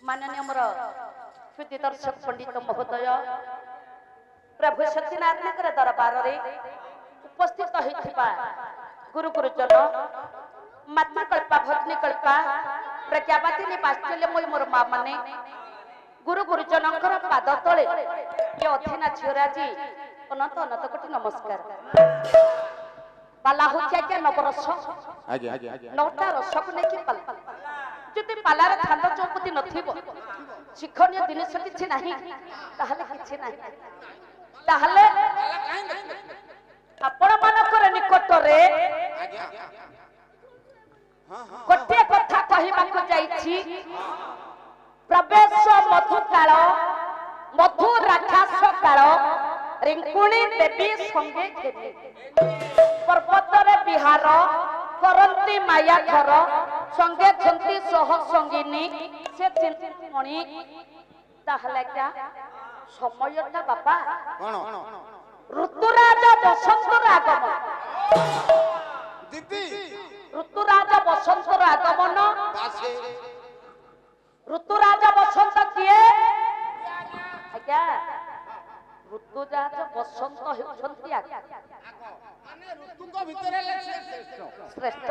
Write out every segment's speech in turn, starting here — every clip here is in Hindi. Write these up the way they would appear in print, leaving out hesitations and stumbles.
माननीय मोर श्रुति दर्शक पंडित महोदय प्रभु सत्यनारायण दरबार रे उपस्थित होइथिबा गुरु गुरुजन मातृकल्पा भग्निकल्पा प्रज्ञावादी निवासले मोर माँ माने गुरु गुरुजनकर पाद तले ये अधीना झीराजी अनंत अनंत कोटि नमस्कार पाला होच्या के नवरस आगे आगे आगे नौटा रस को नेकी पाल जति पालार थांद चौपति नथिबो शिक्षणीय जिनिस किछि नाही ताहले किछि नाही ताहले आपण मानकर निकट रे गोटे कथा कहिबाकु जाईछि प्रवेश मधुकाल मधु राक्षस काल रिंकुणी देवी संगे खेली पर्वतर विहार करंती माया घर संगे छंती सह संगिनी से चिंतमणि ताहले क्या समयटा बापा कोन ऋतुराज बसंतर आगमन दीदी ऋतुराज बसंतर आगमन पासे ऋतुराज बसंत किए आज्ञा ऋतुराज बसंत हेउछंती माने ऋतुको भितरे श्रेष्ठ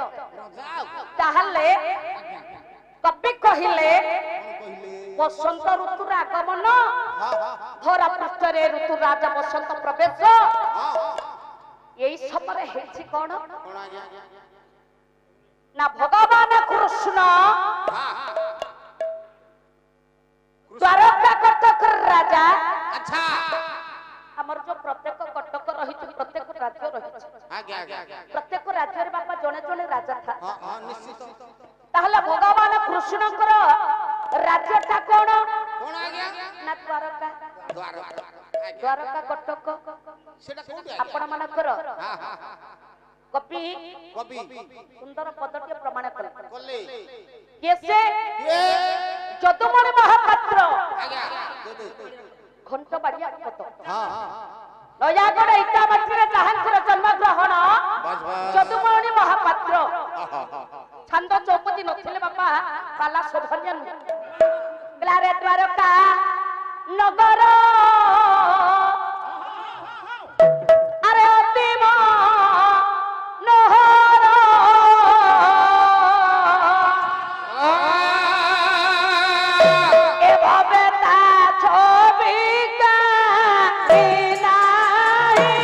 ताहले कवि कहिले बसंत ऋतुर आगमन धरा पृष्ठरे ऋतुराज बसंत प्रवेश यही समय हेछि कोन ना भगवान कृष्ण द्वारका कटक राजा अच्छा हमर जो प्रत्येक कटक रही प्रत्येक राज्य रही आगे आगे प्रत्येक राज्य रे बापा जने जने राजा था हां निश्चित ताहले भगवान कृष्णकर राज्यटा कोन कोन आगे ना द्वारका द्वारका कटक सेटा कोठी आपण मानकर हां हां कवि कवि सुंदर पदटी प्रमाण कले कले केसे ये যদুমণি মহাপাত্র आगे ঘণ্ট বাড়িয়া কত हां নয়াগড় ইটামাটিরে তাহাঙ্কর জন্মগ্রহণ बस बस যদুমণি মহাপাত্র हां छंद चौपति नथिले बापा पाला शोभन्य ग्लारे द्वारका नगर अरे अतिम नहर ए भावे ता छबिका नाही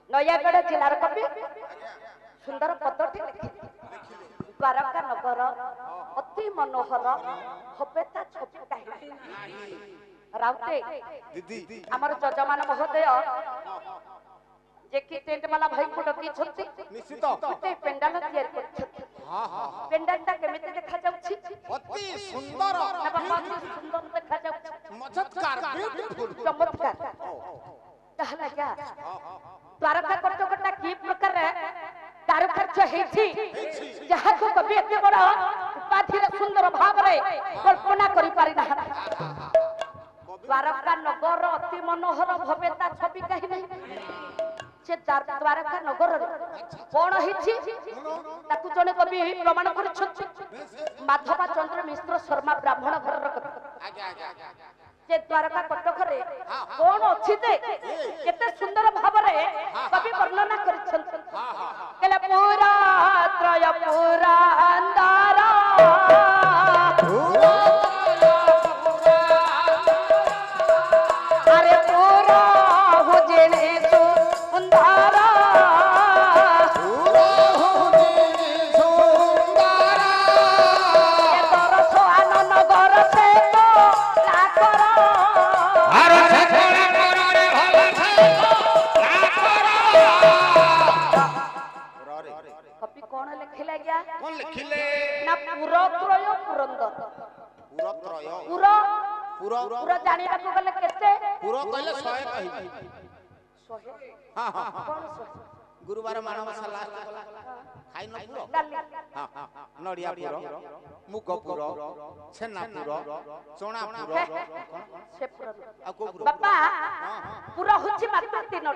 नयागढ़ जिलार कवि सुंदर पदटी लिखिले द्वारका नगर अति मनोहर हबेता छवि काहे राउते दीदी हमर जजमान महोदय जे कि टेंट वाला भाई को डकी छथि निश्चित ते पेंडाल तैयार करछथि हां हां पेंडालटा केमिति देखा जाउछि अति सुंदर सुंदर देखा जाउछि मजतकार ब्यूटीफुल चमत्कार ताहला क्या द्वारका कटकटा की କାର୍ଯ୍ୟ ହେଇଛି ଯାହାକୁ କବି ଏତେ ବଡ ଉପାଧିରେ ସୁନ୍ଦର ଭାବରେ କଳ୍ପନା କରିପାରି ନାହାନ୍ତି। ଦ୍ୱାରକା ନଗର ଅତି ମନୋହର ଭବେ ତା ଛବି କାହିଁ ନାହିଁ। ସେ ଦ୍ୱାରକା ନଗରରେ କଣ ହେଇଛି ତାକୁ ଜଣେ କବି ପ୍ରମାଣ କରିଛନ୍ତି। ମାଧବ ଚନ୍ଦ୍ର ମିଶ୍ର ଶର୍ମା ବ୍ରାହ୍ମଣ ଘରର କବି। ଯେ ଦ୍ୱାରକା କଟକରେ କଣ ଅଛି ଯେ କେତେ ସୁନ୍ଦର ଭାବରେ କବି ବର୍ଣ୍ଣନା କରିଛନ୍ତି। କହିଲେ ପୁରା ତ୍ରୟ ପୁରାନ୍ଦାର ଆରେ ପୁରା ହୁଜିଣି ସୁନ୍ଦର ଦରସ ଆନନ ଗର ସେ ତ ଲାକର କବି କଣ ଲେଖିଲେ ଆଜ୍ଞା ନା ପୁରତ୍ରୟ ପୁରନ୍ଦର। ପୁର ଜାଣିବାକୁ ଗଲେ କେତେ गुरुवार मानवसा लास्ट खाई न पुरो नडिया पुरो मुगपुर छेनापुर चणापुर से पुर बाबा पुर होछि मात्र तीन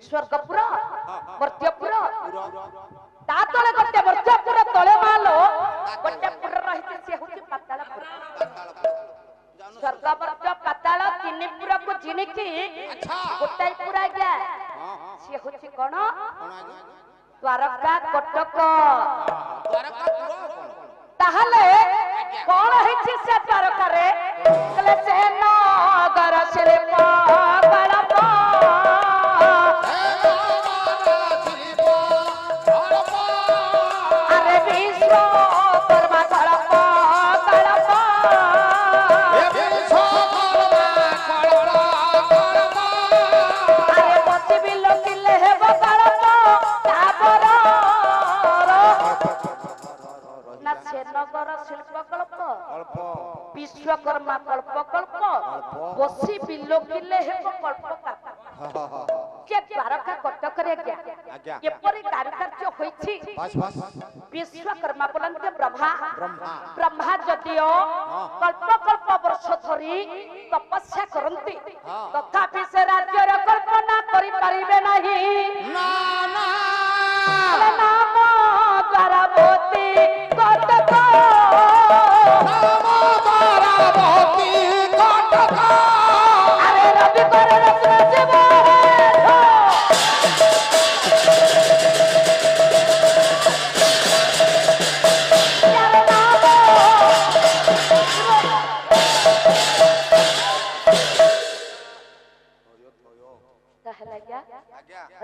स्वर्गपुर मर्त्यपुर ता तले गटे मर्त्यपुर तले मालो गटे पुर रहिते से होछि पातालपुर। स्वर्ग मर्त्य पाताल तीन पुर को जिनिकी गोटाई पुरा गया से होछि कोन द्वारका कटक। ताहले कोन हेछि से द्वारका रे कले से नगर शिल्प कलप अरे विश्व कर्मा कलप कलप अरे बसी बिलो किले हे कलप तापर ना से नगर शिल्प कल्प विश्वकर्मा कल्प कल्प बसी बिलो किले हे कल्प के द्वारका कटक रे गया केपरि कारुकार्य होइछि विश्वकर्मा बोलन्ते ब्रह्मा जदियो कल्प कल्प वर्ष धरि तपस्या करन्ति तथापि से राज्यर कल्पना करि परिबे नाही। ना ना नाम द्वारावती कटक अरे रवि करे रत्न शिव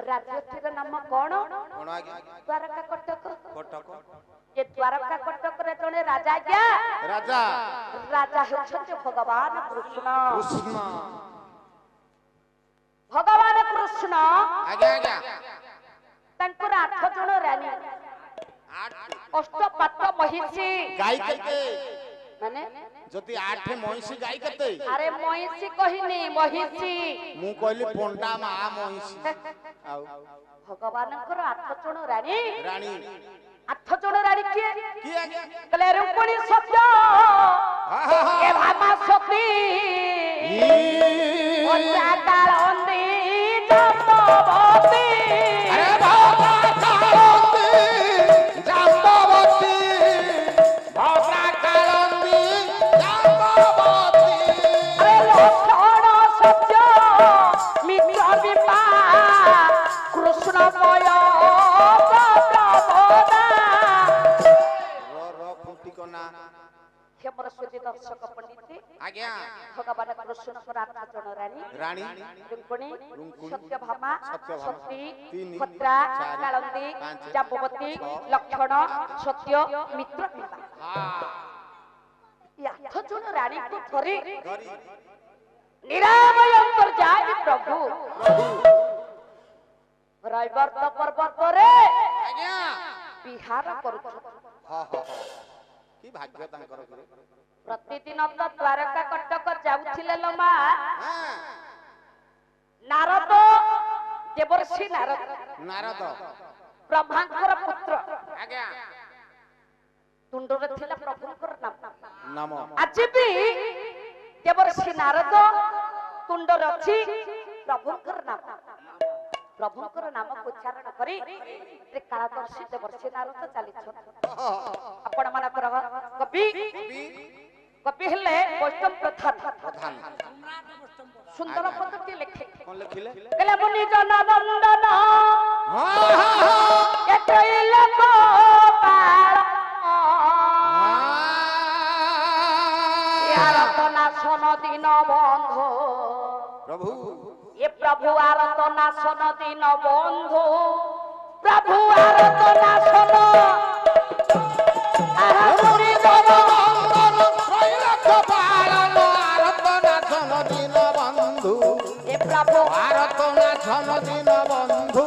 राज्यटीर नाम कौन द्वारका कटक। ये द्वारका कटक रे जने राजा क्या राजा होछन्ते भगवान कृष्ण। भगवान कृष्ण तांकर 8 जण रानी अष्टपाट महिषी गाय केते माने जति 8 महिषी गाय केते अरे महिषी कहिनी महिषी मु कहली पंडा मा महिषी आउ भगवानकर 8 जण रानी 8 जण रानी की आज्ञा कले रुक्मिणी सत्य ए भामा सती ओचा कालंदी जाम्बवती अरे भामा कालंदी जाम्बवती भामा कालंदी जाम्बवती अरे लक्षण सत्य मित्र विपा कृष्णमय प्रभोदा फुटिकना हे सरस्वती दर्शक पंडित आज्ञा भगवान कृष्ण 8 जण रानी रुक्मिणी सत्यभामा सती भद्रा कालंदी जाम्बवती लक्षण सत्य मित्र ये 8 जण रानी को धरी निरामय अंतर्जामी प्रभु रविवार पर्वत रे आज्ञा बिहार करू की भाग्य तांकर प्रतिदिन तो द्वारका कटक जाउथिले लो मा नारद देवर्षि नारद ବ୍ରହ୍ମାଙ୍କର ପୁତ୍ର ଆଜ୍ଞା ତୁଣ୍ଡରେ ଥିଲା ପ୍ରଭୁଙ୍କର ନାମ ଆଜି ବି ଦେବର୍ଷି ନାରଦ ତୁଣ୍ଡରେ ଅଛି ପ୍ରଭୁଙ୍କର ନାମ ପ୍ରଭୁଙ୍କର ନାମକୁ ଉଚ୍ଚାରଣ କରି ତ୍ରିକାଳଦର୍ଶୀ ଦେବର୍ଷି ନାରଦ ଚାଲିଛନ୍ତି ଆପଣ ମାନଙ୍କର କବି କବି ହେଲେ ବୈଷ୍ଣବ ପ୍ରଧାନ ସୁନ୍ଦର ପଦଟି ଲେଖେ କଣ ଲେଖିଲେ କହିଲେ ମୁନି ଜନ ବନ୍ଦନ ଏକଇ ଲୋକ ପାଳ নাশন দিন বন্ধু প্রভু এ প্রভু আরত নাশন দিন বন্ধু প্রভু আরত নাশন এ প্রভু ভারত নাশন দিন বন্ধু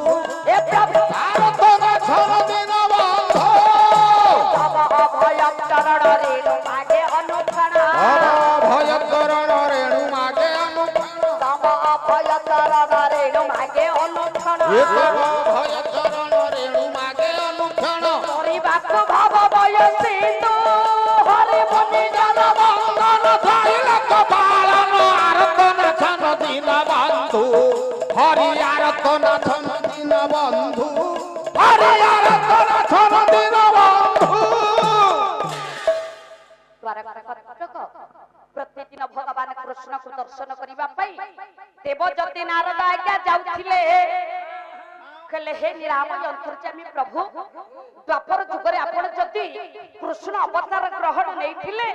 এ প্রভু ভারত নাশন দিন বন্ধু তব অভয় চরণ রেণু মাগে অনুক্ষণ ভয় চরণ রেণু মাগে অনুক্ষণ তব অভয় চরণ রেণু মাগে অনুক্ষণ ভয় চরণ রেণু মাগে অনুক্ষণ হরিবাকু ভাব বয়সিন্দু হরি মুনি জন বন্দন শৈলক পালন আরত নাশন দিন বন্ধু হরি আরত নাশন দিন বন্ধু হরি আরত নাশন দিন বন্ধু प्रतिदिन भगवान कृष्ण को दर्शन करने देवजती नारद आज्ञा जाउथिले कहले हे निरामय अंतर्यामी प्रभु द्वापर जुगरे आपण जति कृष्ण अवतार ग्रहण नैथिले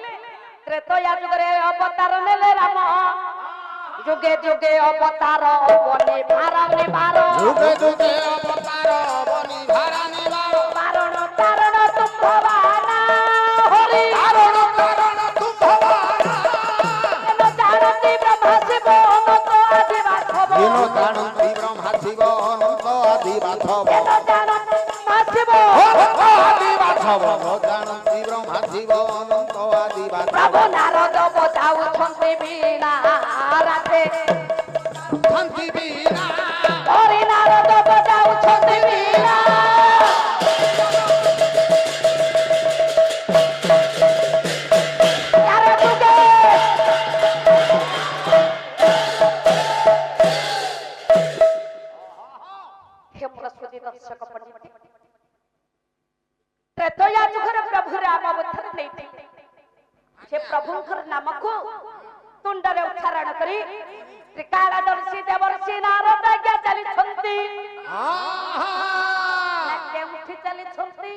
त्रेतया जुगरे अवतार नेले राम जुगे जुगे अवतार बने भारने बार जुगे जुगे अवतार बनि भारनि बार कारण कारण तुम भवाना हरि कारण कारण तुम भवाना जानती ब्रह्मा शिव अनंत आदि बाधव दिनो जानती ब्रह्मा शिव अनंत आदि बाधव जानती ब्रह्मा शिव अनंत आदि बाधव जानती ब्रह्मा शिव अनंत आदि बाधव प्रभु नारद बजाऊ छंती बीणा राधे शांति बीना हरि नारद बजाऊ छंती बीणा यारे तुगे हे प्रस्तुति दर्शक पंडित त्रेतया जुगरे प्रभु राम अवतार नैथिले से प्रभुंकर नाम को तुंडरे उच्चारण करी त्रिकालदर्शी देवर्षि नारद आज्ञा चली छंती नाके उठी चली छंती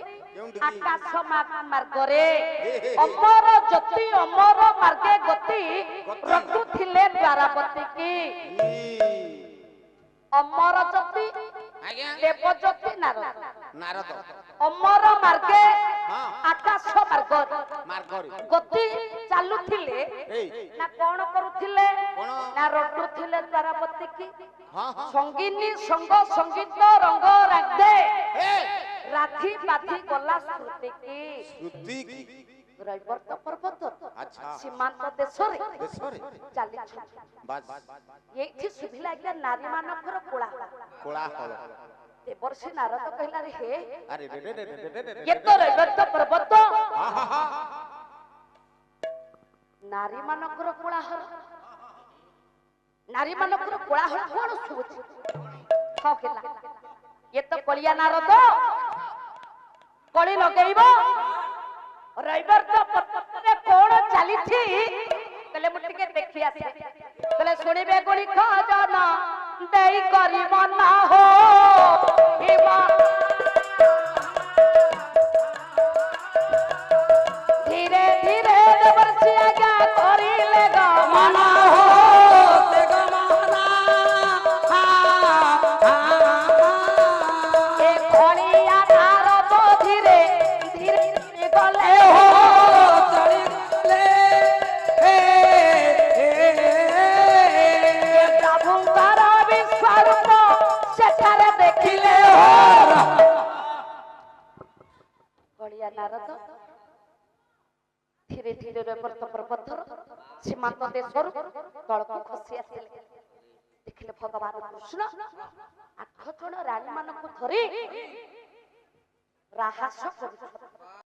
आकाश मार्ग रे अमर ज्योति अमर मार्गे गति रखुथिले द्वारापति की अमर ज्योति आज्ञा देवज्योति नारद नारद अमर मार्गे आकाश मार्ग मार्गरी गति चालुथिले ना कोन करूथिले ना रटुथिले द्वारापति की हां हां संगीनी संग संगीत रंग रागदे राधी पाधी गला स्मृति की शुद्धि की रैवर्त पर्वत अच्छा सीमांत देशरे देशरे चाली बस एठी सुभिला गया नारी मानकर कोलाहल कोलाहल देवर्षि नारद कहला रे हे अरे रे रे रे रे रे ये तो रैवर्त पर्वत हां हां हां नारी मानकर कोलाहल नारी मानकर कोलाहल कोन सुबुची हां केला ये तो कलिया नारद कली लगेइबो रैवर्त पर्वत रे कोन चाली थी कले मुट्ठी के देखि आसे कले सुनिबे गुणी खजाना देई करी मना हो हिमा धीरे धीरे देवर्षि आज्ञा करिले ग मना हो ते ग मना ए खलिया नारद धीरे धीरे गले हो चली गले प्रभुंकर विश्वरूप सेठारे देखिले हो खलिया नारद धीरे धीरे रैवर्त पर्वत सीमांत देशरु तलक खसी आसिले देखिले भगवान कृष्ण 8 जण रानी मानक धरी ରାହାସ କରୁଛନ୍ତି